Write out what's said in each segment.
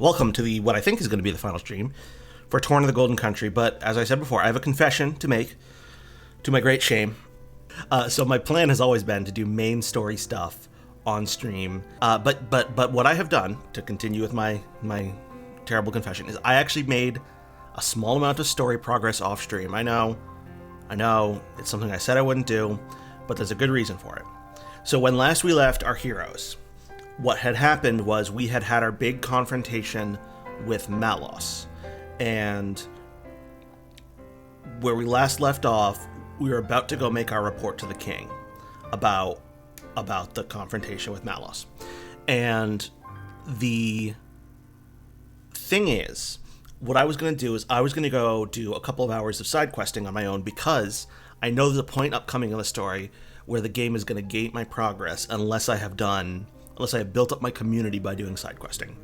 Welcome to what I think is going to be the final stream for Torna the Golden Country. But as I said before, I have a confession to make, to my great shame. So my plan has always been to do main story stuff on stream. But what I have done to continue with my terrible confession is I actually made a small amount of story progress off stream. I know, it's something I said I wouldn't do, but there's a good reason for it. So when last we left our heroes, what had happened was we had our big confrontation with Malos. And where we last left off, we were about to go make our report to the king about the confrontation with Malos. And the thing is, what I was going to do is I was going to go do a couple of hours of side questing on my own, because I know there's a point upcoming in the story where the game is going to gate my progress unless I have built up my community by doing side questing.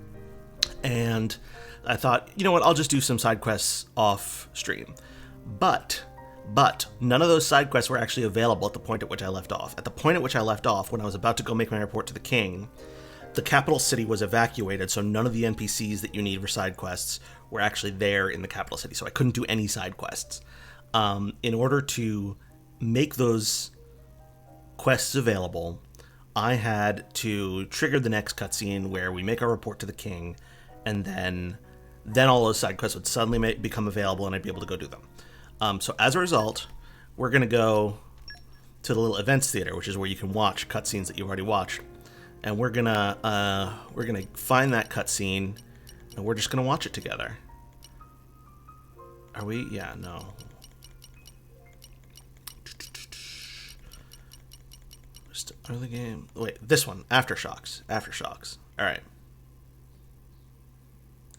And I thought, you know what, I'll just do some side quests off stream. But none of those side quests were actually available at the point at which I left off. At the point at which I left off, when I was about to go make my report to the king, the capital city was evacuated, so none of the NPCs that you need for side quests were actually there in the capital city, so I couldn't do any side quests. In order to make those quests available, I had to trigger the next cutscene where we make our report to the king, and then all those side quests would suddenly become available and I'd be able to go do them. So as a result, we're going to go to the little events theater, which is where you can watch cutscenes that you've already watched. And we're gonna find that cutscene, and we're just gonna watch it together. Are we? Yeah, no. Early game. Wait, this one. Aftershocks. All right.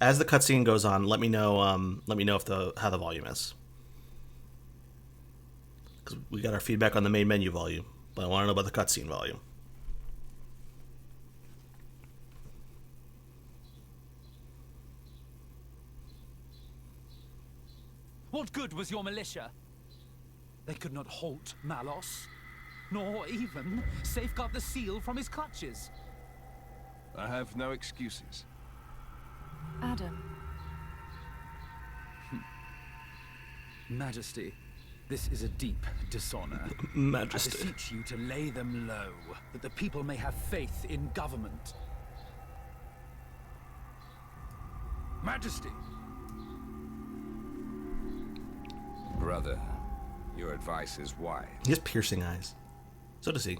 As the cutscene goes on, let me know if how the volume is, because we got our feedback on the main menu volume, but I want to know about the cutscene volume. What good was your militia? They could not halt Malos, nor even safeguard the seal from his clutches. I have no excuses. Adam. Majesty, this is a deep dishonor. Majesty. I beseech you to lay them low, that the people may have faith in government. Majesty! Brother, your advice is wise. He has piercing eyes. So does he.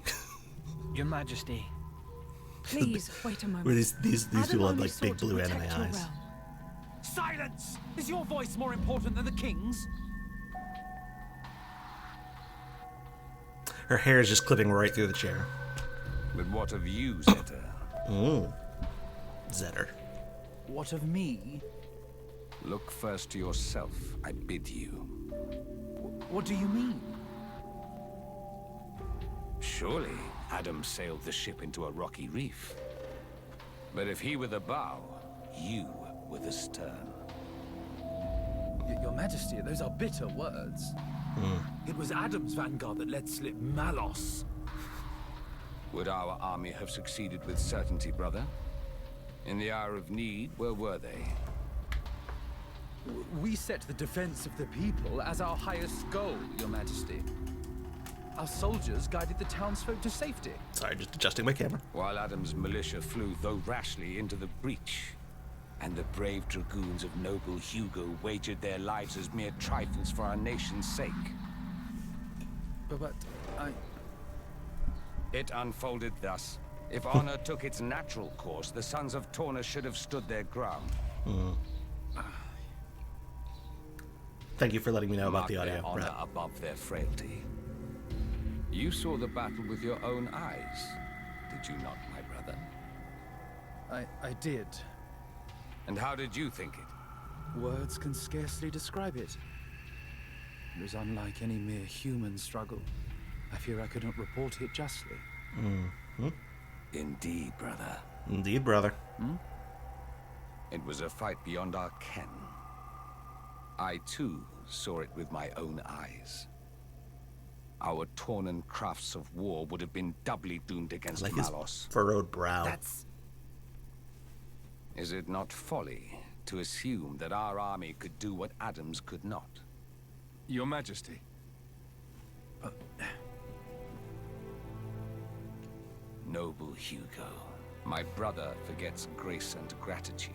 Your Majesty. Please wait a moment. Where these Adam people have only like big sought to blue anime protect your eyes. realm. Silence! Is your voice more important than the king's? Her hair is just clipping right through the chair. But what of you, Zeta? Zetter. What of me? Look first to yourself, I bid you. What do you mean? Surely Adam sailed the ship into a rocky reef. But if he were the bow, you were the stern. Your Majesty, those are bitter words. It was Adam's vanguard that let slip Malos. Would our army have succeeded with certainty, brother? In the hour of need, where were they? We set the defense of the people as our highest goal, Your Majesty. Our soldiers guided the townsfolk to safety. Sorry, just adjusting my camera. While Adam's militia flew, though rashly, into the breach, and the brave dragoons of noble Hugo wagered their lives as mere trifles for our nation's sake. But It unfolded thus. If honor took its natural course, the sons of Torna should have stood their ground. Thank you for letting me know about Mark the their audio, honor Brett. above their frailty. You saw the battle with your own eyes, did you not, my brother? I did. And how did you think it? Words can scarcely describe it. It was unlike any mere human struggle. I fear I couldn't report it justly. Indeed, brother. Indeed, brother. It was a fight beyond our ken. I, too, saw it with my own eyes. Our Tornan crafts of war would have been doubly doomed against Like his Malos. furrowed brow. That's... Is it not folly to assume that our army could do what Adam's could not? Your Majesty. Noble Hugo, my brother forgets grace and gratitude.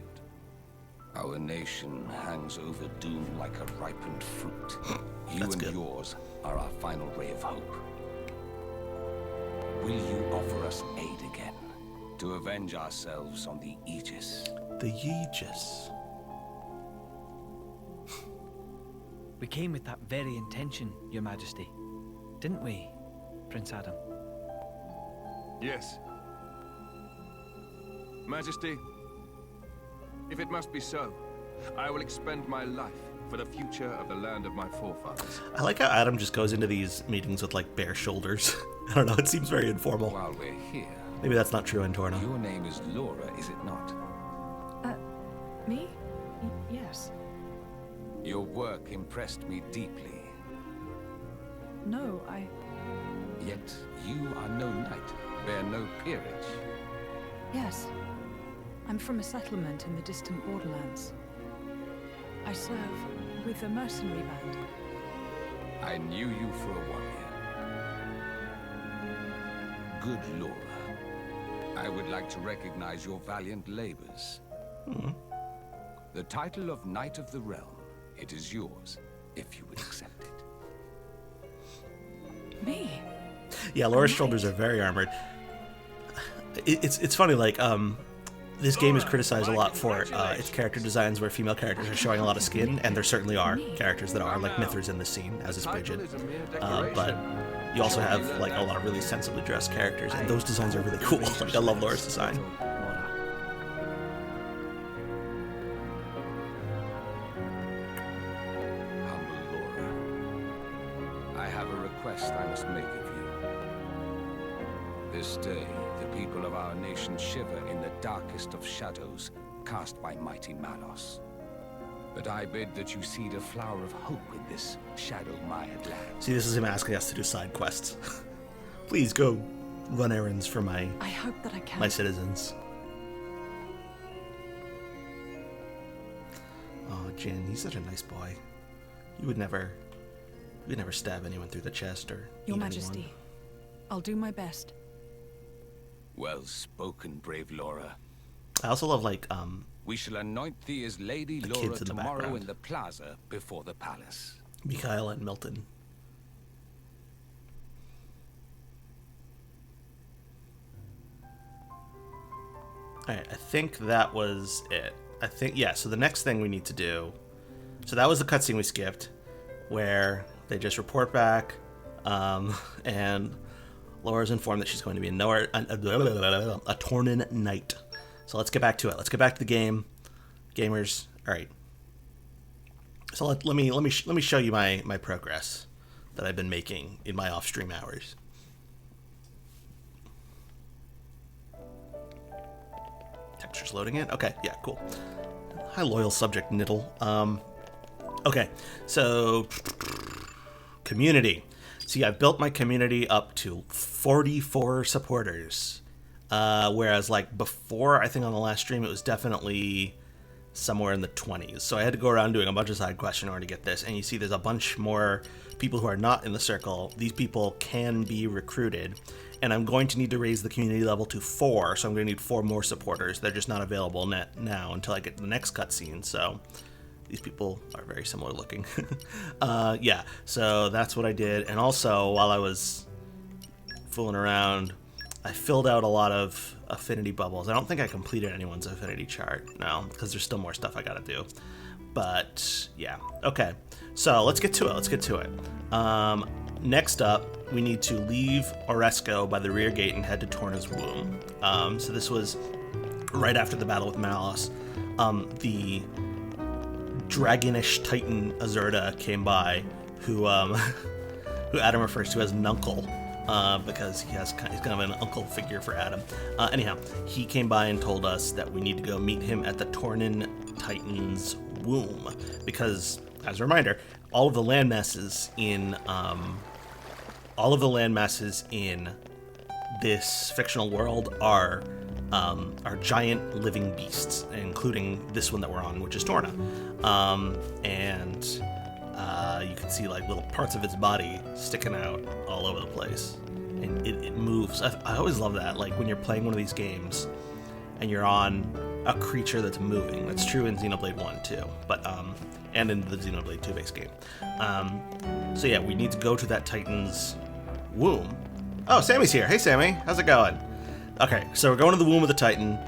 Our nation hangs over doom like a ripened fruit. You and yours are our final ray of hope. Will you offer us aid again, to avenge ourselves on the Aegis? The Aegis. We came with that very intention, Your Majesty. Didn't we, Prince Adam? Yes. Majesty, if it must be so, I will expend my life for the future of the land of my forefathers. I like how Adam just goes into these meetings with like bare shoulders. I don't know, it seems very informal. While we're here, Maybe that's not true in Torna. your name is Laura, is it not? Me? Yes. Your work impressed me deeply. No, I... Yet you are no knight, bear no peerage. Yes. I'm from a settlement in the distant borderlands. I serve with a mercenary band. I knew you for a warrior. Good Laura, I would like to recognize your valiant labors. The title of Knight of the Realm, it is yours, if you would accept it. Me? Yeah, Laura's shoulders are very armored. It's funny, like, this game is criticized a lot for its character designs where female characters are showing a lot of skin, and there certainly are characters that are, like Mithra's in the scene, as is Bridget. But you also have, like, a lot of really sensibly dressed characters, and those designs are really cool. Like, I love Laura's design. Laura. Humble Laura, I have a request I must make of you. This day, the people of our nation shiver in the darkest of shadows cast by mighty Malos. But I bid that you seed a flower of hope in this shadow-mired land. See, this is him asking us to do side quests. Please go run errands for my I hope that I can. my citizens. Oh, Jin, he's such a nice boy. You would never stab anyone through the chest or Your eat Majesty, anyone. I'll do my best. Well spoken, brave Laura. I also love, like, We shall anoint thee as Lady The Laura kids in the tomorrow background. in the plaza before the palace. Mikhail and Milton. Alright, I think that was it. Yeah, so the next thing we need to do... So that was the cutscene we skipped, where they just report back, and Laura's informed that she's going to be a Tornan knight. So let's get back to it. Let's get back to the game. Gamers, alright. So let me show you my progress that I've been making in my off-stream hours. Textures loading in. Okay, yeah, cool. Hi, loyal subject Niddle. Okay, so community. See, I've built my community up to 44 supporters, whereas like before, I think on the last stream it was definitely somewhere in the 20s. So I had to go around doing a bunch of side quests in order to get this. And you see there's a bunch more people who are not in the circle. These people can be recruited. And I'm going to need to raise the community level to 4. So I'm going to need 4 more supporters. They're just not available now until I get to the next cutscene. So these people are very similar looking. Yeah, so that's what I did. And also, while I was fooling around, I filled out a lot of affinity bubbles. I don't think I completed anyone's affinity chart, no, because there's still more stuff I gotta do. But yeah, okay. So let's get to it. Next up, we need to leave Oresco by the rear gate and head to Torna's womb. So this was right after the battle with Malos. The dragonish titan Azurda came by, who Adam refers to as Nuncle. Because he's kind of an uncle figure for Adam. Anyhow, he came by and told us that we need to go meet him at the Tornan Titan's womb. Because, as a reminder, all of the landmasses in this fictional world are are giant living beasts, including this one that we're on, which is Torna. And you can see like little parts of its body sticking out all over the place. And it moves. I always love that, like when you're playing one of these games and you're on a creature that's moving. That's true in Xenoblade 1 too, but and in the Xenoblade 2 base game. So yeah, we need to go to that Titan's womb. Oh, Sammy's here. Hey, Sammy. How's it going? Okay, so we're going to the womb of the Titan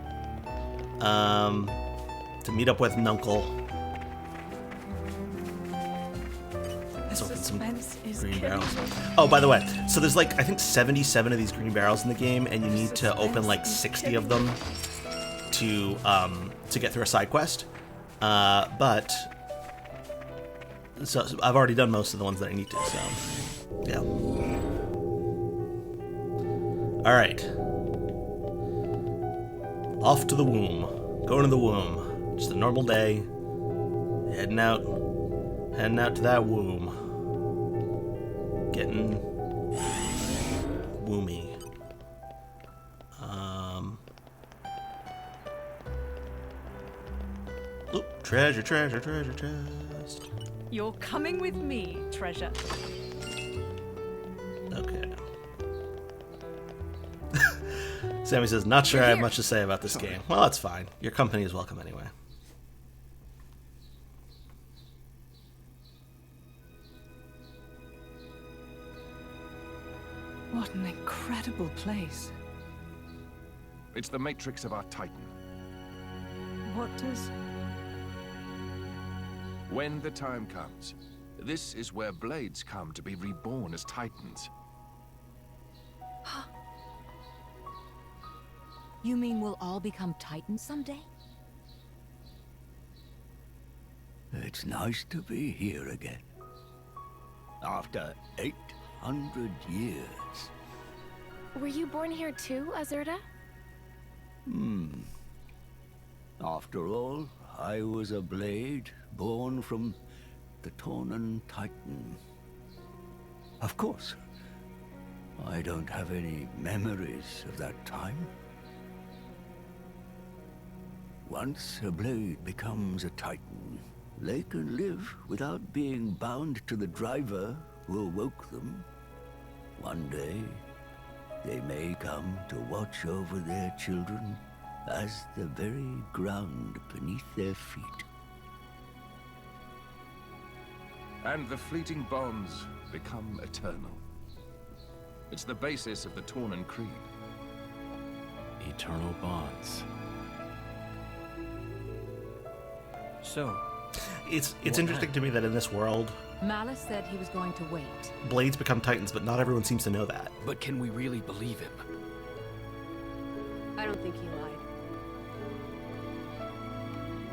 to meet up with Nuncle. Let's open some green barrels. Oh, by the way, so there's like, I think 77 of these green barrels in the game, and you need to open like 60 of them to get through a side quest. But so I've already done most of the ones that I need to, so yeah. Alright. Off to the womb. Going to the womb. Just a normal day. Heading out to that womb. Getting woomy. Oop, treasure chest. You're coming with me, treasure. Okay. Sammy says, not sure I have much to say about this game. Well, that's fine. Your company is welcome anyway. What an incredible place. It's the matrix of our Titan. What does... When the time comes, this is where blades come to be reborn as Titans. You mean we'll all become Titans someday? It's nice to be here again. After 800 years. Were you born here too, Azurda? After all, I was a blade born from the Tornan Titan. Of course, I don't have any memories of that time. Once a blade becomes a Titan, they can live without being bound to the driver who awoke them. One day, they may come to watch over their children as the very ground beneath their feet. And the fleeting bonds become eternal. It's the basis of the Tornan Creed. Eternal bonds. So, It's interesting to me that in this world, Malice said he was going to wait. blades become Titans, but not everyone seems to know that. But can we really believe him? I don't think he lied.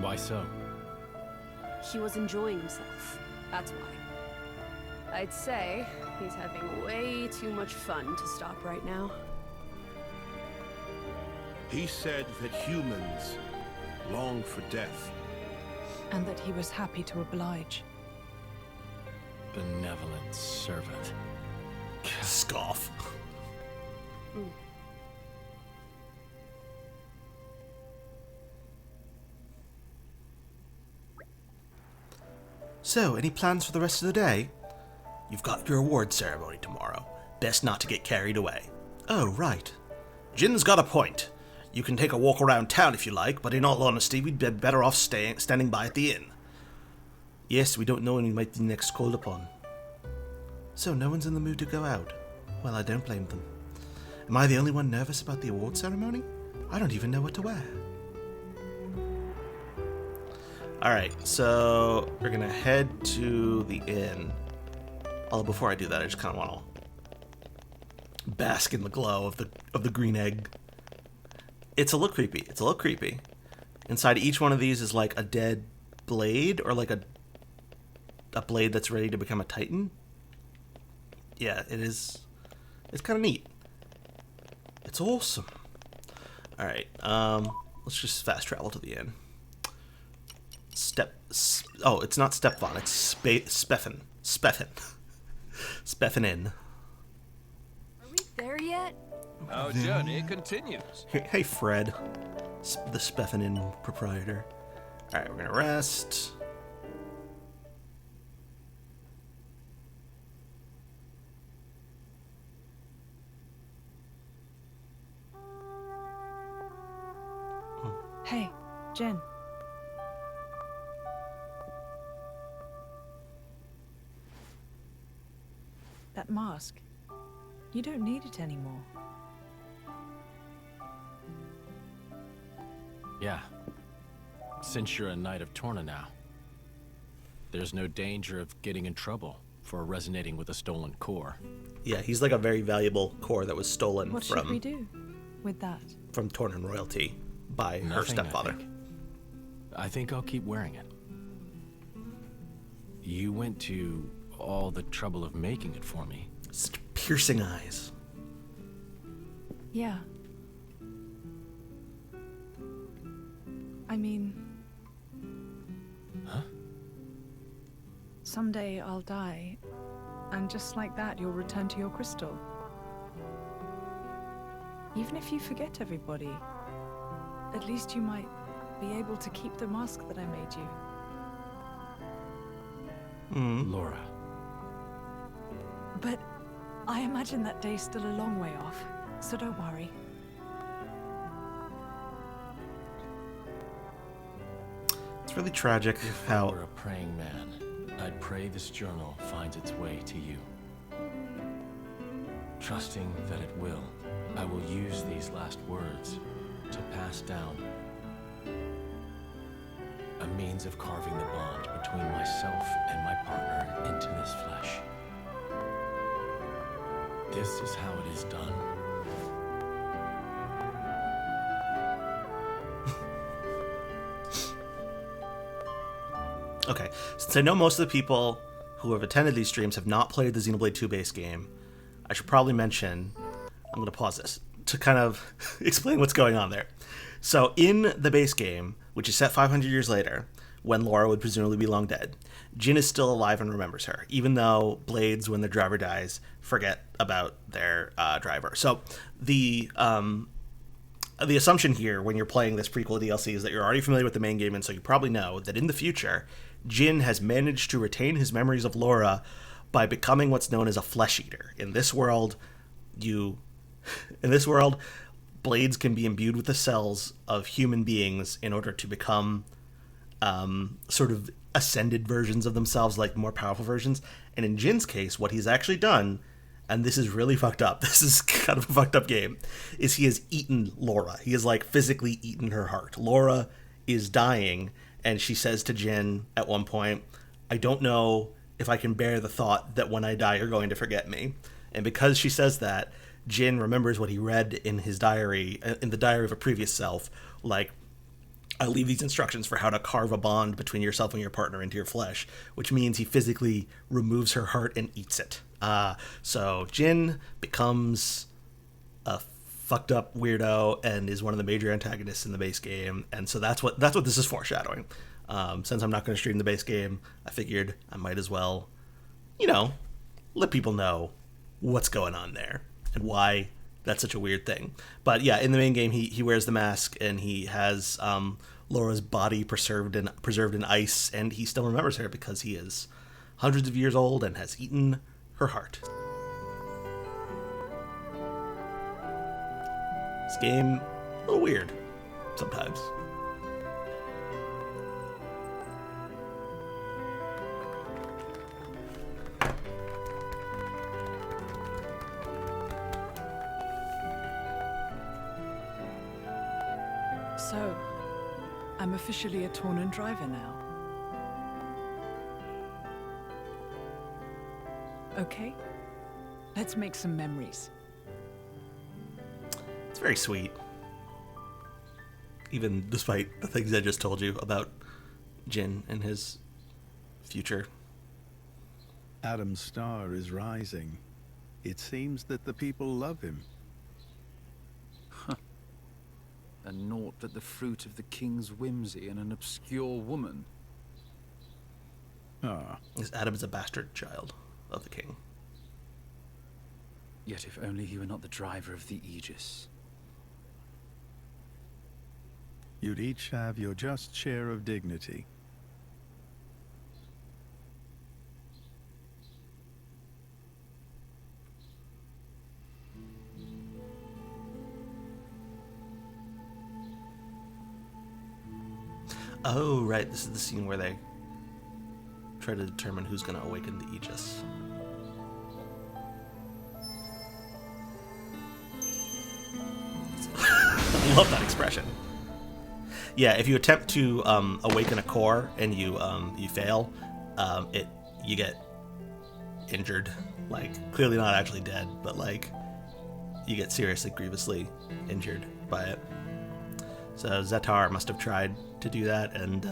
Why so? He was enjoying himself. That's why. I'd say he's having way too much fun to stop right now. He said that humans long for death. And that he was happy to oblige. Benevolent servant. Scoff. So, any plans for the rest of the day? You've got your award ceremony tomorrow. Best not to get carried away. Oh, right. Jin's got a point. You can take a walk around town if you like, but in all honesty, we'd be better off standing by at the inn. Yes, we don't know when we might be next called upon. So, no one's in the mood to go out? Well, I don't blame them. Am I the only one nervous about the award ceremony? I don't even know what to wear. Alright, so we're gonna head to the inn. Although before I do that, I just kind of want to bask in the glow of the green egg. It's a little creepy. It's a little creepy. Inside each one of these is like a dead blade, or like a blade that's ready to become a Titan. Yeah, it is. It's kind of neat. It's awesome. All right, let's just fast travel to the inn. Oh, it's not Stepvon. It's Speffen. Speffen Inn. Are we there yet? Our journey continues. Hey, Fred, the Spefferin proprietor. All right, we're gonna rest. Hey, Jen. That mask. You don't need it anymore. Yeah. Since you're a Knight of Torna now, there's no danger of getting in trouble for resonating with a stolen core. Yeah, he's like a very valuable core that was stolen What from should we do with that? from Tornan royalty by her Nothing, stepfather. I think I'll keep wearing it. You went to all the trouble of making it for me. Such piercing eyes. Yeah. I mean... Huh? Someday I'll die, and just like that you'll return to your crystal. Even if you forget everybody, at least you might be able to keep the mask that I made you. Laura. But I imagine that day's still a long way off, so don't worry. It's really tragic If how... I were a praying man, I'd pray this journal finds its way to you. Trusting that it will, I will use these last words to pass down a means of carving the bond between myself and my partner into this flesh. This is how it is done. Okay, since I know most of the people who have attended these streams have not played the Xenoblade 2 base game, I should probably mention, I'm going to pause this to kind of explain what's going on there. So in the base game, which is set 500 years later, when Laura would presumably be long dead, Jin is still alive and remembers her, even though Blades, when their driver dies, forget about their driver. So the assumption here when you're playing this prequel DLC is that you're already familiar with the main game, and so you probably know that in the future, Jin has managed to retain his memories of Laura by becoming what's known as a flesh eater. In this world, Blades can be imbued with the cells of human beings in order to become sort of ascended versions of themselves, like more powerful versions. And in Jin's case, what he's actually done, and this is really fucked up, this is kind of a fucked up game, is he has eaten Laura. He has like physically eaten her heart. Laura is dying, and she says to Jin at one point, I don't know if I can bear the thought that when I die you're going to forget me. And because she says that, Jin remembers what he read in his diary, in the diary of a previous self, like, I leave these instructions for how to carve a bond between yourself and your partner into your flesh, which means he physically removes her heart and eats it. So Jin becomes a fucked up weirdo and is one of the major antagonists in the base game, and so that's what this is foreshadowing. Since I'm not going to stream the base game, I figured I might as well, let people know what's going on there and why that's such a weird thing. But yeah, in the main game, he wears the mask and he has Laura's body preserved in ice, and he still remembers her because he is hundreds of years old and has eaten her heart. This game, a little weird sometimes. So, I'm officially a Tornan driver now. Okay, let's make some memories. It's very sweet. Even despite the things I just told you about Jin and his future. Adam's star is rising. It seems that the people love him. And naught but the fruit of the king's whimsy and an obscure woman. Ah. Adam is a bastard child of the king. Yet if only he were not the driver of the Aegis. You'd each have your just share of dignity. Oh, right. This is the scene where they try to determine who's going to awaken the Aegis. I love that expression. Yeah, if you attempt to awaken a core and you fail, you get injured. Like, clearly not actually dead, but like you get seriously, grievously injured by it. So Zetar must have tried to do that and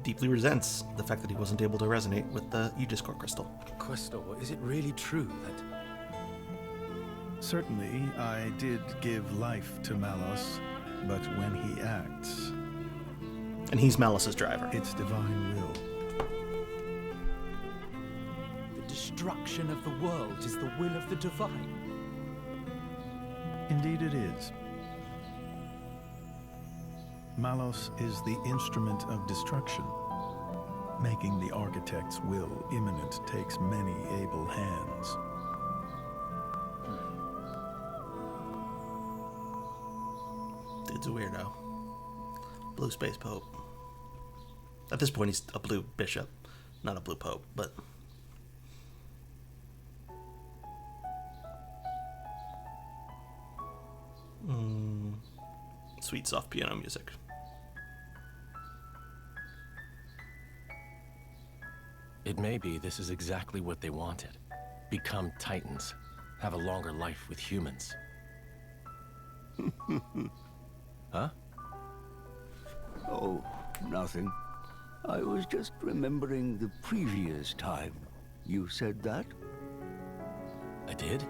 deeply resents the fact that he wasn't able to resonate with the Aegis Core Crystal. Questor, is it really true that... Certainly, I did give life to Malos, but when he acts... And he's Malos's driver. It's divine will. The destruction of the world is the will of the divine. Indeed it is. Malos is the instrument of destruction. Making the architect's will imminent takes many able hands. Dude's a weirdo. Blue Space Pope. At this point, he's a blue bishop, not a blue pope, but... Sweet, soft piano music. It may be this is exactly what they wanted. Become Titans. Have a longer life with humans. Huh? Oh, nothing. I was just remembering the previous time you said that. I did?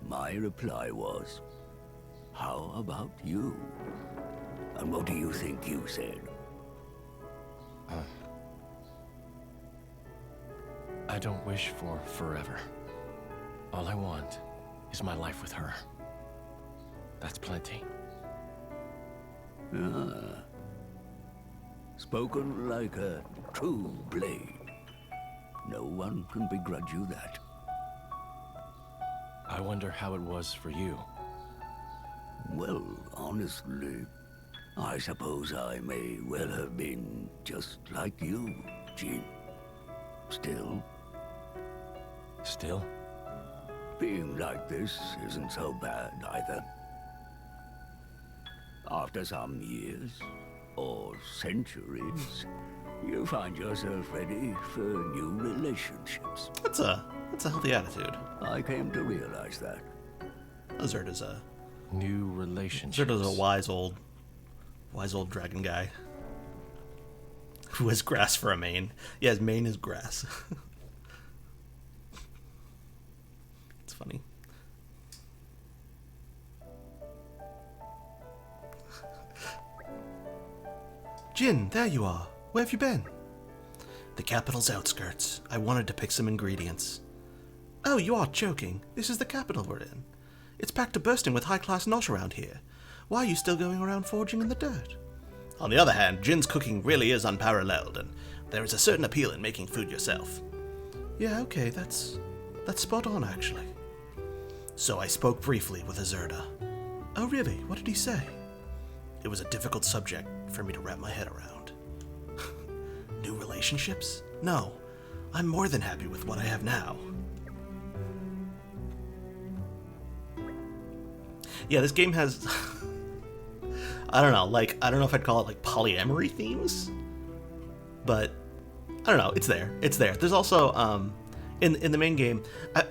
My reply was, how about you? And what do you think you said? I don't wish for forever. All I want is my life with her. That's plenty. Ah. Spoken like a true blade. No one can begrudge you that. I wonder how it was for you. Well, honestly, I suppose I may well have been just like you, Jin. Still, being like this isn't so bad either. After some years, or centuries, you find yourself ready for new relationships. That's a healthy attitude. I came to realize that. Zerda's a new relationship. Zerda's a wise old dragon guy who has grass for a mane. Yeah, his mane is grass. It's funny. Jin, there you are. Where have you been? The capital's outskirts. I wanted to pick some ingredients. Oh, you are joking. This is the capital we're in. It's packed to bursting with high-class nosh around here. Why are you still going around foraging in the dirt? On the other hand, Jin's cooking really is unparalleled, and there is a certain appeal in making food yourself. Yeah, okay, that's spot on, actually. So I spoke briefly with Azurda. Oh, really? What did he say? It was a difficult subject for me to wrap my head around. New relationships? No, I'm more than happy with what I have now. Yeah, this game has... I don't know if I'd call it like polyamory themes, but I don't know, it's there. There's also, in the main game,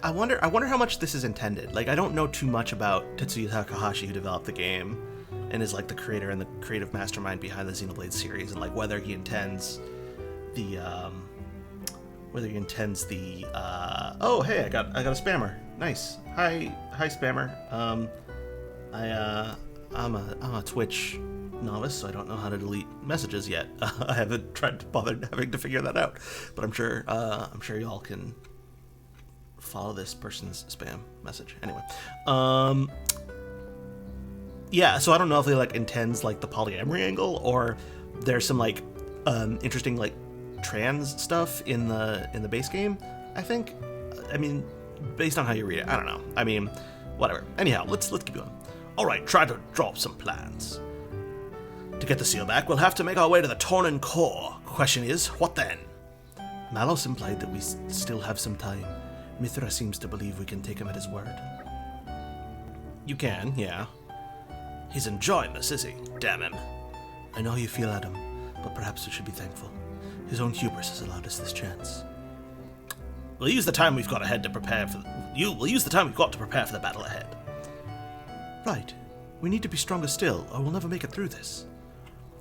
I wonder how much this is intended. Like, I don't know too much about Tetsuya Takahashi, who developed the game, and is like the creator and the creative mastermind behind the Xenoblade series, and like whether he intends the, oh, hey, I got a spammer. Nice. Hi spammer. I'm a Twitch novice, so I don't know how to delete messages yet. I haven't tried to bother having to figure that out, but I'm sure y'all can follow this person's spam message. Anyway, yeah. So I don't know if they like intends like the polyamory angle, or there's some like interesting like trans stuff in the base game. I think. I mean, based on how you read it, I don't know. I mean, whatever. Anyhow, let's keep going. All right, try to draw up some plans. To get the seal back, we'll have to make our way to the Tornan core. Question is, what then? Malos implied that we still have some time. Mithra seems to believe we can take him at his word. You can, yeah. He's enjoying this, is he? Damn him. I know how you feel, Adam, but perhaps we should be thankful. His own hubris has allowed us this chance. We'll use the time we've got ahead to prepare for we'll use the time we've got to prepare for the battle ahead. Right. We need to be stronger still, or we'll never make it through this.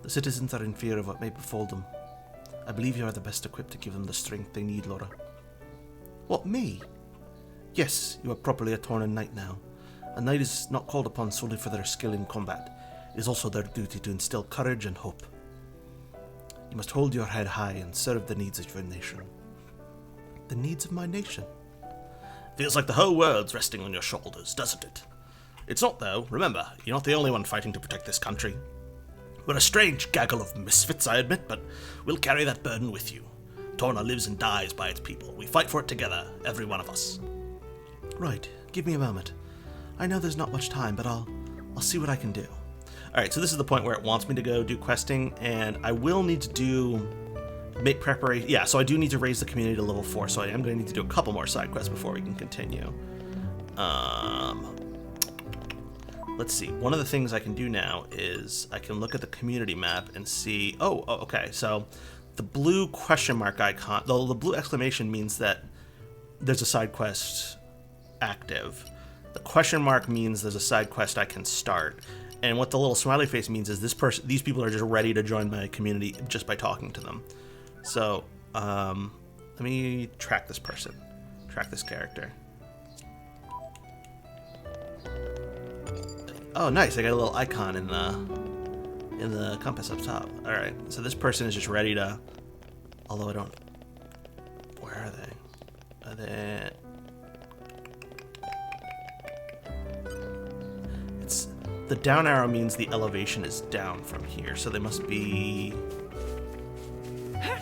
The citizens are in fear of what may befall them. I believe you are the best equipped to give them the strength they need, Laura. What, me? Yes, you are properly a Torna knight now. A knight is not called upon solely for their skill in combat. It is also their duty to instill courage and hope. You must hold your head high and serve the needs of your nation. The needs of my nation? Feels like the whole world's resting on your shoulders, doesn't it? It's not, though. Remember, you're not the only one fighting to protect this country. We're a strange gaggle of misfits, I admit, but we'll carry that burden with you. Torna lives and dies by its people. We fight for it together, every one of us. Right. Give me a moment. I know there's not much time, but I'll see what I can do. Alright, so this is the point where it wants me to go do questing, and I will need to make preparation. Yeah, so I do need to raise the community to level 4, so I am going to need to do a couple more side quests before we can continue. Let's see. One of the things I can do now is I can look at the community map and see... Oh, okay. So the blue question mark icon, the blue exclamation means that there's a side quest active. The question mark means there's a side quest I can start. And what the little smiley face means is these people are just ready to join my community just by talking to them. So let me track this person, track this character. Oh, nice! I got a little icon in the compass up top. All right, so this person is just ready to. Although I don't. Where are they? Are they? It's the down arrow means the elevation is down from here, so they must be. I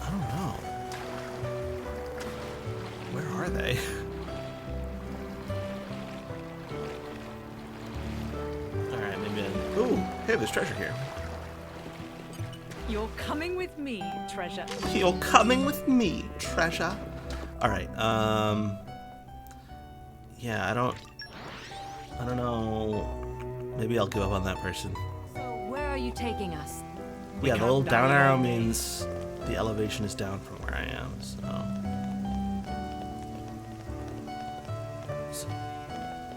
don't know. Where are they? Hey, there's treasure here. You're coming with me, treasure. You're coming with me, treasure. Alright, yeah, I don't know. Maybe I'll give up on that person. So, where are you taking us? Yeah, the little down arrow means the elevation is down from where I am,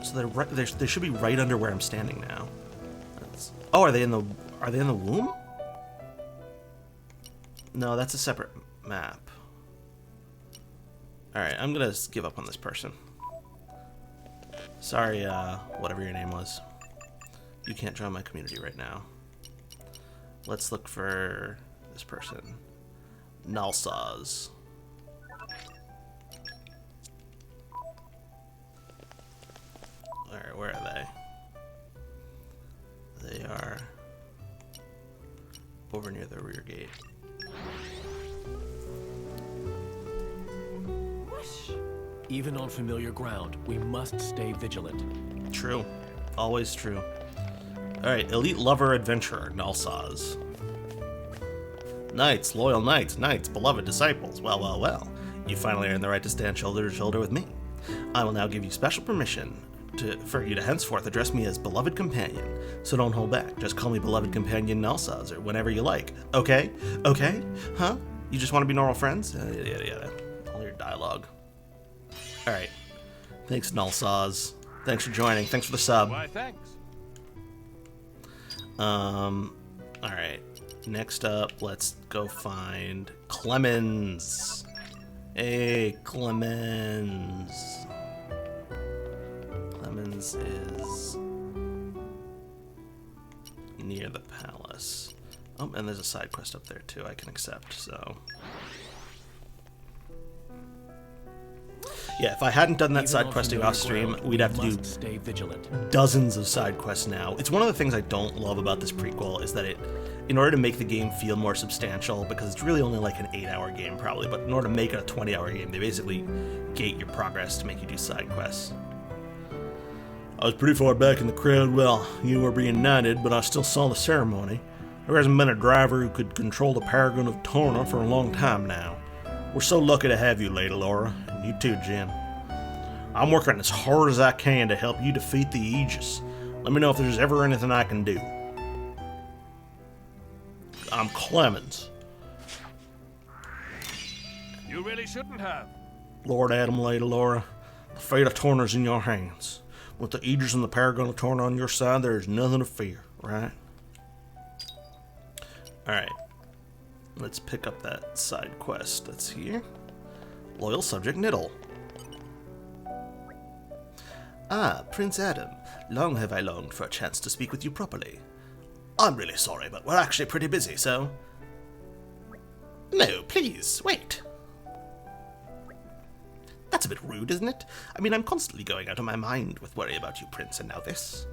so they're right, they should be right under where I'm standing now. Oh, are they in the womb? No, that's a separate map. Alright, I'm gonna give up on this person. Sorry, whatever your name was. You can't join my community right now. Let's look for this person. Nalsaz. Alright, where are they? They are over near the rear gate. Even on familiar ground, we must stay vigilant. True. Always true. Alright, elite lover adventurer, Nalsaz. Knights, loyal knights, beloved disciples. Well, well, well. You finally earned the right to stand shoulder to shoulder with me. I will now give you special permission for you to henceforth address me as beloved companion. So don't hold back. Just call me beloved companion Nalsaz or whenever you like. Okay? Okay? Huh? You just want to be normal friends? Yada yada. All your dialogue. Alright. Thanks, Nalsaz. Thanks for joining. Thanks for the sub. Why, thanks. Alright. Next up, let's go find Clemens. Hey, Clemens. Clemens is near the palace. Oh, and there's a side quest up there too I can accept, so. Yeah, if I hadn't done that Even side though questing familiar off stream, ground, we'd have to must do stay vigilant. dozens of side quests now. It's one of the things I don't love about this prequel is that in order to make the game feel more substantial, because it's really only like an 8-hour game probably, but in order to make it a 20-hour game, they basically gate your progress to make you do side quests. I was pretty far back in the crowd while you were being knighted, but I still saw the ceremony. There hasn't been a driver who could control the Paragon of Torna for a long time now. We're so lucky to have you, Lady Laura, and you too, Jim. I'm working as hard as I can to help you defeat the Aegis. Let me know if there's ever anything I can do. I'm Clemens. You really shouldn't have. Lord Adam, Lady Laura, the fate of Torna's in your hands. With the Aegis and the Paragon of Torna on your side, there is nothing to fear, right? Alright. Let's pick up that side quest that's here. Loyal subject Niddle. Ah, Prince Adam. Long have I longed for a chance to speak with you properly. I'm really sorry, but we're actually pretty busy, so... No, please, wait. That's a bit rude, isn't it? I mean, I'm constantly going out of my mind with worry about you, Prince, and now this.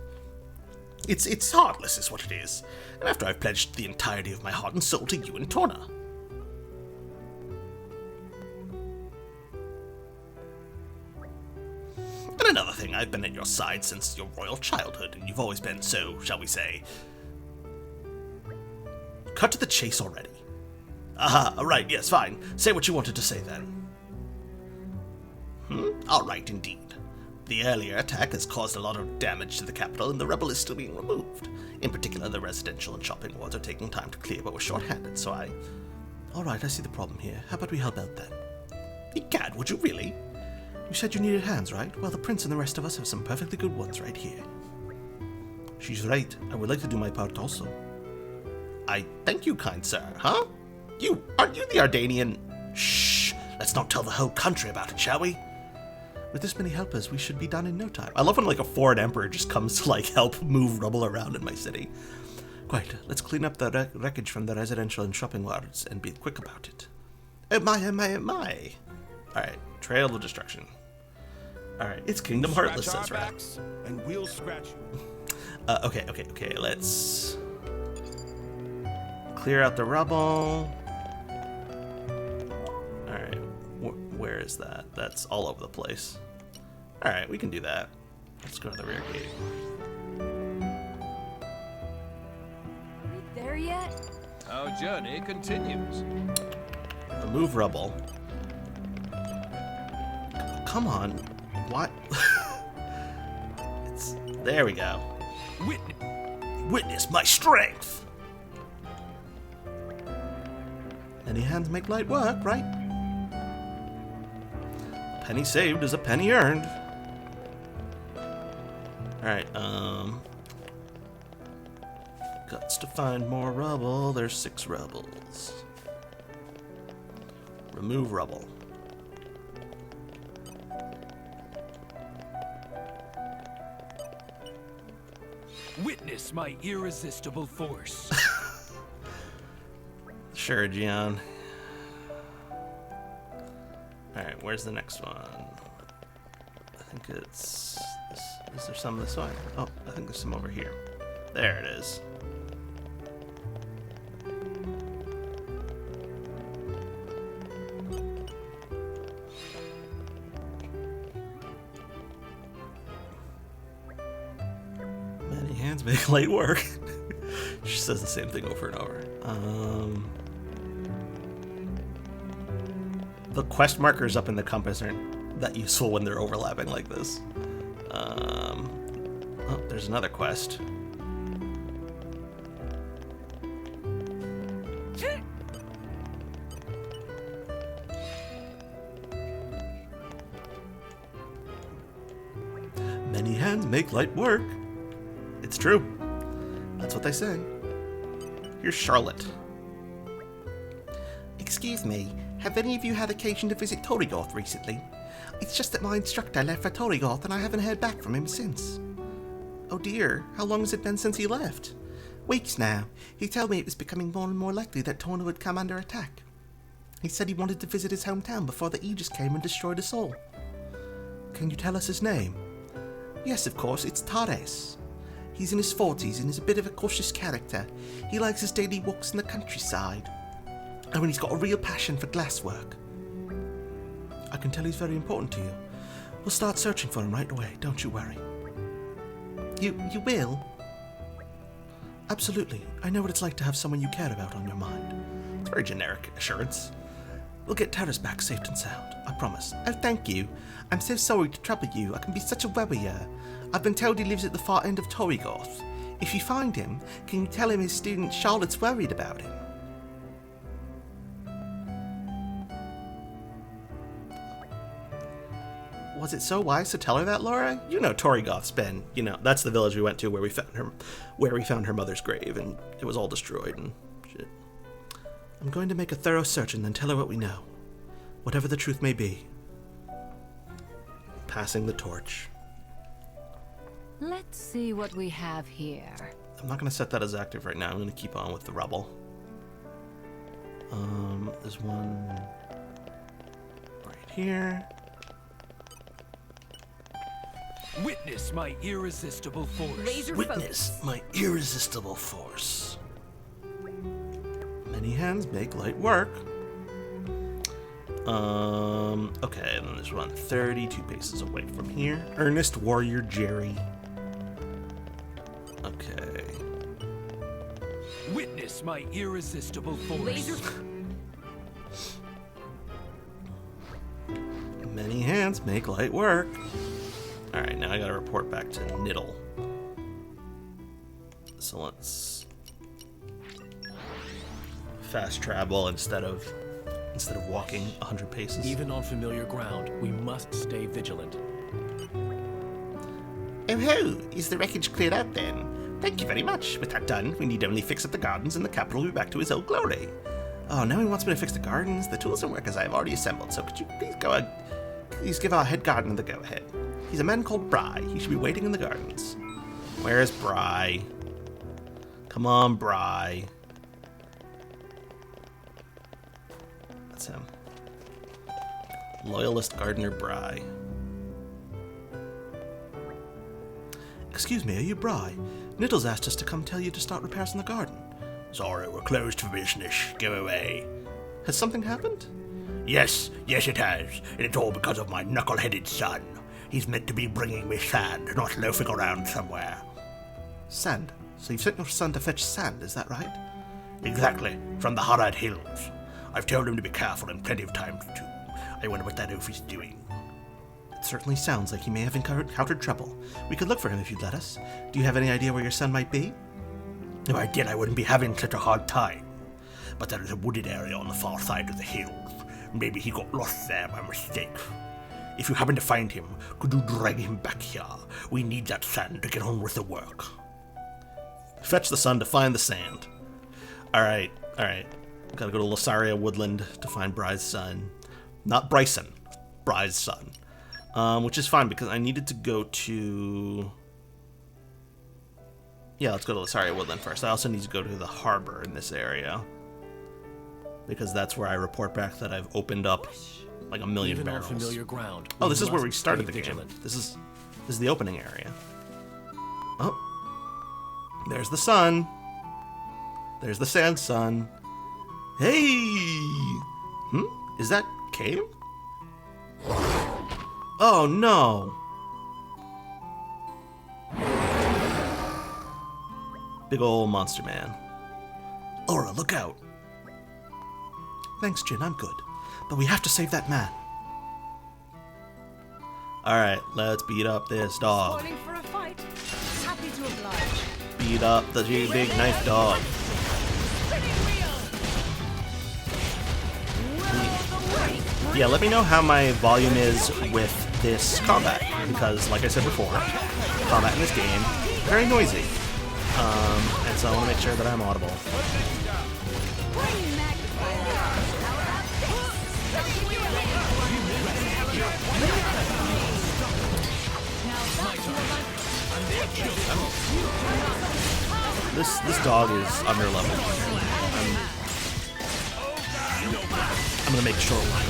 It's heartless is what it is, and after I've pledged the entirety of my heart and soul to you and Torna. And another thing, I've been at your side since your royal childhood, and you've always been so, shall we say... Cut to the chase already. Aha, right, yes, fine. Say what you wanted to say then. Alright, indeed. The earlier attack has caused a lot of damage to the capital, and the rebel is still being removed. In particular, the residential and shopping wards are taking time to clear, but we're short-handed, so I... Alright, I see the problem here. How about we help out then? Egad, would you really? You said you needed hands, right? Well, the prince and the rest of us have some perfectly good ones right here. She's right. I would like to do my part also. I thank you, kind sir, huh? Aren't you the Ardanian? Shh! Let's not tell the whole country about it, shall we? With this many helpers, we should be done in no time. I love when like a foreign emperor just comes to like help move rubble around in my city. Quite. Let's clean up the wreckage from the residential and shopping wards and be quick about it. Oh my, oh my, oh my. Alright, Trail of Destruction. Alright, it's Kingdom Heartless, says right. And we'll scratch you. Okay, let's clear out the rubble. Alright, where is that? That's all over the place. Alright, we can do that. Let's go to the rear gate. Are we there yet? Our journey continues. Remove rubble. Come on. What? There we go. Witness my strength! Many hands make light work, right? A penny saved is a penny earned. Alright, Guts to find more rubble. There's 6 rubbles. Remove rubble. Witness my irresistible force. Sure, Gian. Alright, where's the next one? I think it's... Is there some this way? Oh, I think there's some over here. There it is. Many hands make light work. She says the same thing over and over. The quest markers up in the compass aren't that useful when they're overlapping like this. Oh, there's another quest. Many hands make light work. It's true. That's what they say. Here's Charlotte. Excuse me, have any of you had occasion to visit Torrigoth recently? It's just that my instructor left for Torrigoth and I haven't heard back from him since. Oh dear, how long has it been since he left? Weeks now. He told me it was becoming more and more likely that Torna would come under attack. He said he wanted to visit his hometown before the Aegis came and destroyed us all. Can you tell us his name? Yes, of course, it's Torres. He's in his 40s and is a bit of a cautious character. He likes his daily walks in the countryside. And when he's got a real passion for glasswork. I can tell he's very important to you. We'll start searching for him right away, don't you worry. You will? Absolutely. I know what it's like to have someone you care about on your mind. It's very generic assurance. We'll get Torres back safe and sound, I promise. Oh, thank you. I'm so sorry to trouble you. I can be such a worrier. I've been told he lives at the far end of Torrigoth. If you find him, can you tell him his student Charlotte's worried about him? Was it so wise to tell her that, Laura? You know Torrigoth's been, that's the village we went to where we found her mother's grave, and it was all destroyed and shit. I'm going to make a thorough search and then tell her what we know. Whatever the truth may be. Passing the torch. Let's see what we have here. I'm not going to set that as active right now. I'm going to keep on with the rubble. There's one right here. Witness my irresistible force. Laser Witness focus. my irresistible force. Many hands make light work. Okay, and then there's one 32 paces away from here. Earnest Warrior Jerry. Okay. Witness my irresistible force. Laser. Many hands make light work. Alright, now I gotta report back to Niddle. So let's fast travel instead of walking 100 paces. Even on familiar ground, we must stay vigilant. Oh ho! Is the wreckage cleared out then? Thank you very much. With that done, we need only fix up the gardens and the capital will be back to his old glory. Oh, now he wants me to fix the gardens? The tools and workers I have already assembled, so could you please give our head gardener the go-ahead? He's a man called Bry. He should be waiting in the gardens. Where's Bry? Come on, Bry. That's him. Loyalist Gardener Bry. Excuse me, are you Bry? Niddle's asked us to come tell you to start repairs in the garden. Sorry, we're closed for business. Go away. Has something happened? Yes it has. And it's all because of my knuckle-headed son. He's meant to be bringing me sand, not loafing around somewhere. Sand? So you've sent your son to fetch sand, is that right? Exactly, from the Harad Hills. I've told him to be careful and plenty of times too. I wonder what that oaf is doing. It certainly sounds like he may have encountered trouble. We could look for him if you'd let us. Do you have any idea where your son might be? If I did, I wouldn't be having such a hard time. But there is a wooded area on the far side of the hills. Maybe he got lost there by mistake. If you happen to find him, could you drag him back here? We need that sand to get on with the work. Fetch the sun to find the sand. Alright. Gotta go to Lasaria Woodland to find Bry's son. Not Bryson. Bry's son. Which is fine because I needed to go to... Yeah, let's go to Lasaria Woodland first. I also need to go to the harbor in this area. Because that's where I report back that I've opened up like a million Even barrels. on familiar ground, Oh, this is where we must started stay the vigilant. game. This is the opening area. Oh. There's the sun. There's the sand sun. Hey! Is that cave? Oh no! Big ol' monster man. Aura, look out! Thanks, Jin, I'm good. But we have to save that man. Alright, let's beat up this dog. Spoiling for a fight. Happy to oblige. Beat up the big knife dog. Yeah, let me know how my volume is with this combat, because like I said before, combat in this game, very noisy. And so I want to make sure that I'm audible. This dog is under level. I'm gonna make a short one.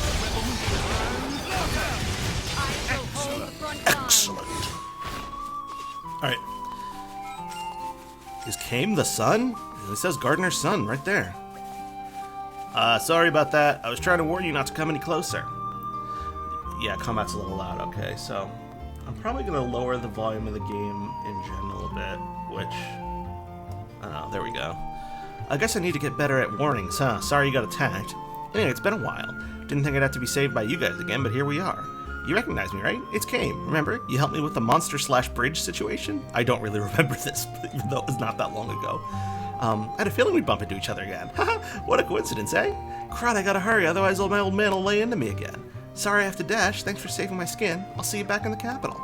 Alright. Is Kame the son? It says Gardener's son right there. Sorry about that. I was trying to warn you not to come any closer. Yeah, combat's a little loud. Okay, so I'm probably going to lower the volume of the game in general a bit, which... Oh, there we go. I guess I need to get better at warnings, huh? Sorry you got attacked. Anyway, it's been a while. Didn't think I'd have to be saved by you guys again, but here we are. You recognize me, right? It's Kame. Remember? You helped me with the monster/bridge situation? I don't really remember this, even though it was not that long ago. I had a feeling we'd bump into each other again. Haha, what a coincidence, eh? Crud, I gotta hurry, otherwise my old man will lay into me again. Sorry I have to dash. Thanks for saving my skin. I'll see you back in the capital.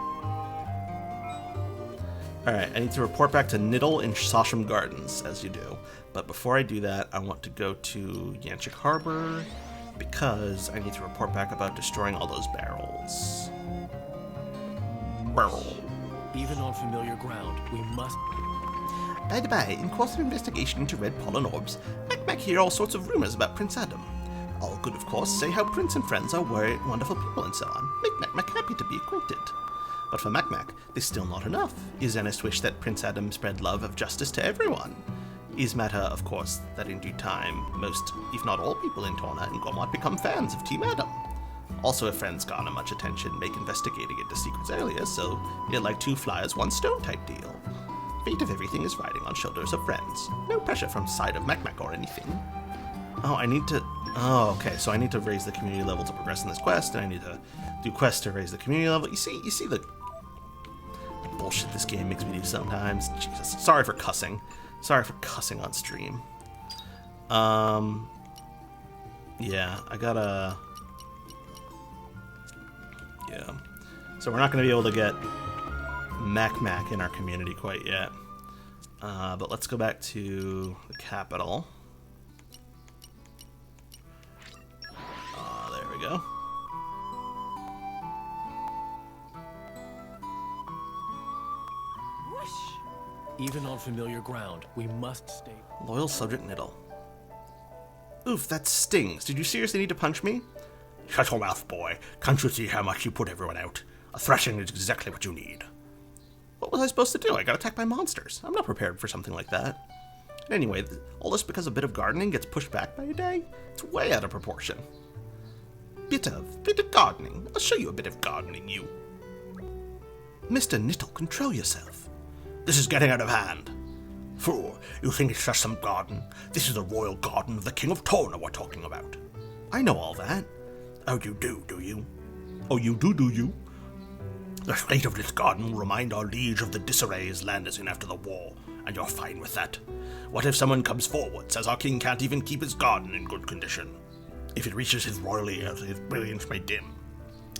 Alright, I need to report back to Niddle in Sasham Gardens, as you do. But before I do that, I want to go to Yanchik Harbor, because I need to report back about destroying all those barrels. Barrel. Even on familiar ground, we must... By the by, in course of investigation into red pollen orbs, Mac hear all sorts of rumors about Prince Adam. All good, of course, say how Prince and friends are wonderful people and so on. Make Mac happy to be acquainted. But for Mac, there's still not enough. Is Ernest wish that Prince Adam spread love of justice to everyone? Is matter, of course, that in due time, most, if not all people in Torna and Gormott become fans of Team Adam. Also, if friends garner much attention, make investigating into secrets earlier, so you're like 2 flies, 1 stone type deal. Fate of everything is riding on shoulders of friends. No pressure from side of Mac or anything. Oh, I need to... Oh, okay, so I need to raise the community level to progress in this quest, and I need to do quests to raise the community level. You see the bullshit this game makes me do sometimes. Jesus, sorry for cussing. Sorry for cussing on stream. Yeah, I gotta... Yeah. So we're not gonna be able to get Mac in our community quite yet. But let's go back to the capital. There we go. Even on familiar ground, we must stay... Loyal subject Niddle. Oof, that stings. Did you seriously need to punch me? Shut your mouth, boy. Can't you see how much you put everyone out? A thrashing is exactly what you need. What was I supposed to do? I got attacked by monsters. I'm not prepared for something like that. Anyway, all this because a bit of gardening gets pushed back by a day? It's way out of proportion. Bit of gardening. I'll show you a bit of gardening, you. Mr. Nittle, control yourself. This is getting out of hand. Fool, you think it's just some garden? This is the royal garden of the King of Torna we're talking about. I know all that. Oh, you do you? Oh, you do you? The fate of this garden will remind our liege of the disarray his land is in after the war, and you're fine with that. What if someone comes forward, says our king can't even keep his garden in good condition? If it reaches his royal ears, his brilliance may dim,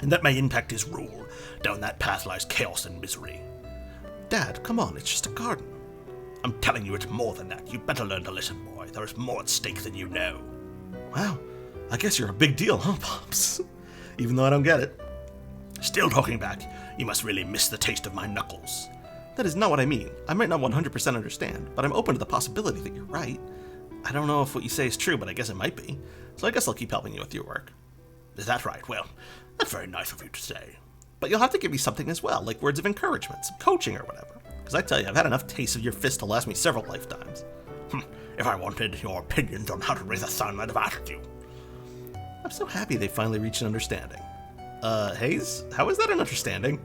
and that may impact his rule. Down that path lies chaos and misery. Dad, come on, it's just a garden. I'm telling you it's more than that. You better learn to listen, boy. There is more at stake than you know. Wow, I guess you're a big deal, huh, Pops? Even though I don't get it. Still talking back, you must really miss the taste of my knuckles. That is not what I mean. I might not 100% understand, but I'm open to the possibility that you're right. I don't know if what you say is true, but I guess it might be. So I guess I'll keep helping you with your work. Is that right? Well, that's very nice of you to say. But you'll have to give me something as well, like words of encouragement, some coaching or whatever. Because I tell you, I've had enough taste of your fist to last me several lifetimes. If I wanted your opinions on how to raise a son, I'd have asked you. I'm so happy they finally reached an understanding. Hayes, how is that an understanding?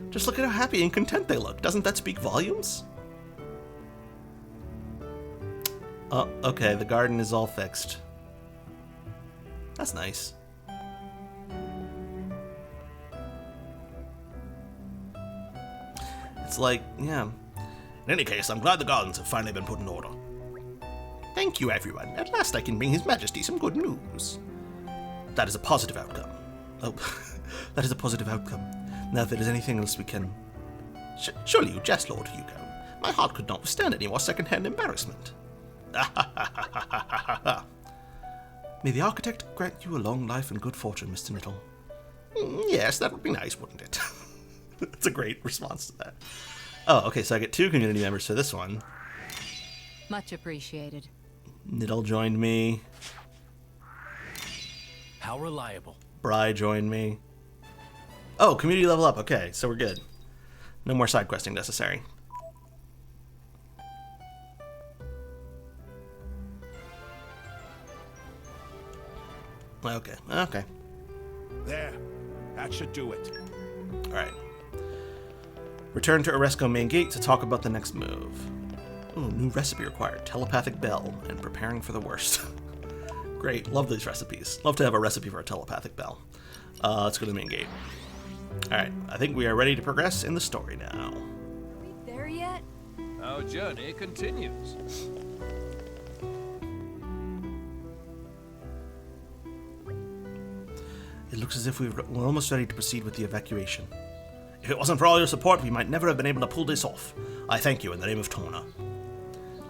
Just look at how happy and content they look. Doesn't that speak volumes? Oh, okay, the garden is all fixed. That's nice. It's like, yeah. In any case, I'm glad the gardens have finally been put in order. Thank you, everyone. At last I can bring His Majesty some good news. That is a positive outcome. Oh, that is a positive outcome. Now, if there is anything else we can... Surely you jest, Lord Hugo. My heart could not withstand any more second-hand embarrassment. May the architect grant you a long life and good fortune, Mr. Nittle. Yes, that would be nice, wouldn't it? That's a great response to that. Oh, okay, so I get 2 community members for this one. Much appreciated. Nittle joined me. How reliable. Bri joined me. Oh, community level up. Okay, so we're good. No more side questing necessary. Okay, okay. There. That should do it. Alright. Return to Oresco main gate to talk about the next move. Ooh, new recipe required. Telepathic bell and preparing for the worst. Great, love these recipes. Love to have a recipe for a telepathic bell. Let's go to the main gate. Alright, I think we are ready to progress in the story now. Are we there yet? Our journey continues. It looks as if we're almost ready to proceed with the evacuation. If it wasn't for all your support, we might never have been able to pull this off. I thank you in the name of Torna.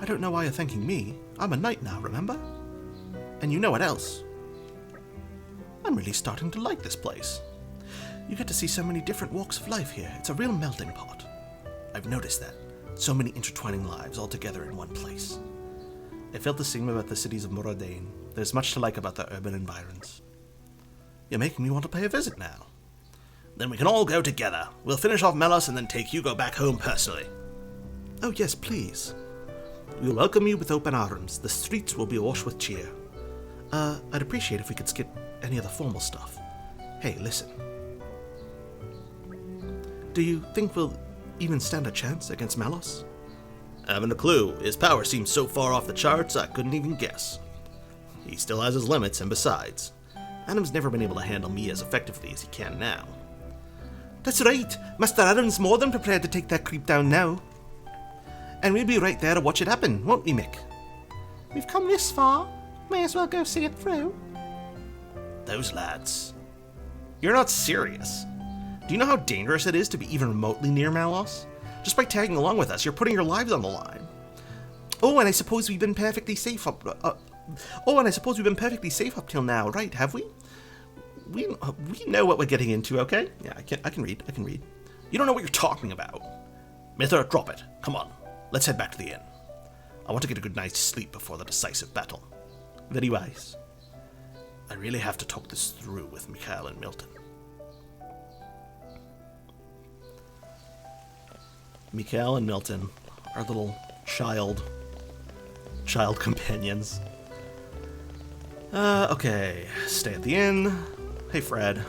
I don't know why you're thanking me. I'm a knight now, remember? And you know what else? I'm really starting to like this place. You get to see so many different walks of life here. It's a real melting pot. I've noticed that. So many intertwining lives all together in one place. I felt the same about the cities of Moradane. There's much to like about the urban environs. You're making me want to pay a visit now. Then we can all go together. We'll finish off Melos and then take Hugo back home personally. Oh yes, please. We'll welcome you with open arms. The streets will be awash with cheer. I'd appreciate if we could skip any of the formal stuff. Hey, listen. Do you think we'll even stand a chance against Melos? I haven't a clue. His power seems so far off the charts I couldn't even guess. He still has his limits, and besides, Adam's never been able to handle me as effectively as he can now. That's right. Master Adam's more than prepared to take that creep down now. And we'll be right there to watch it happen, won't we, Mick? We've come this far. May as well go see it through. Those lads. You're not serious. Do you know how dangerous it is to be even remotely near Melos? Just by tagging along with us, you're putting your lives on the line. Oh, and I suppose we've been perfectly safe up till now, right? Have we? We know what we're getting into, okay? Yeah, I can read. You don't know what you're talking about. Mither, drop it. Come on. Let's head back to the inn. I want to get a good night's sleep before the decisive battle. Very wise. I really have to talk this through with Mikael and Milton. Mikael and Milton, our little child companions. Okay, stay at the inn. Hey, Fred.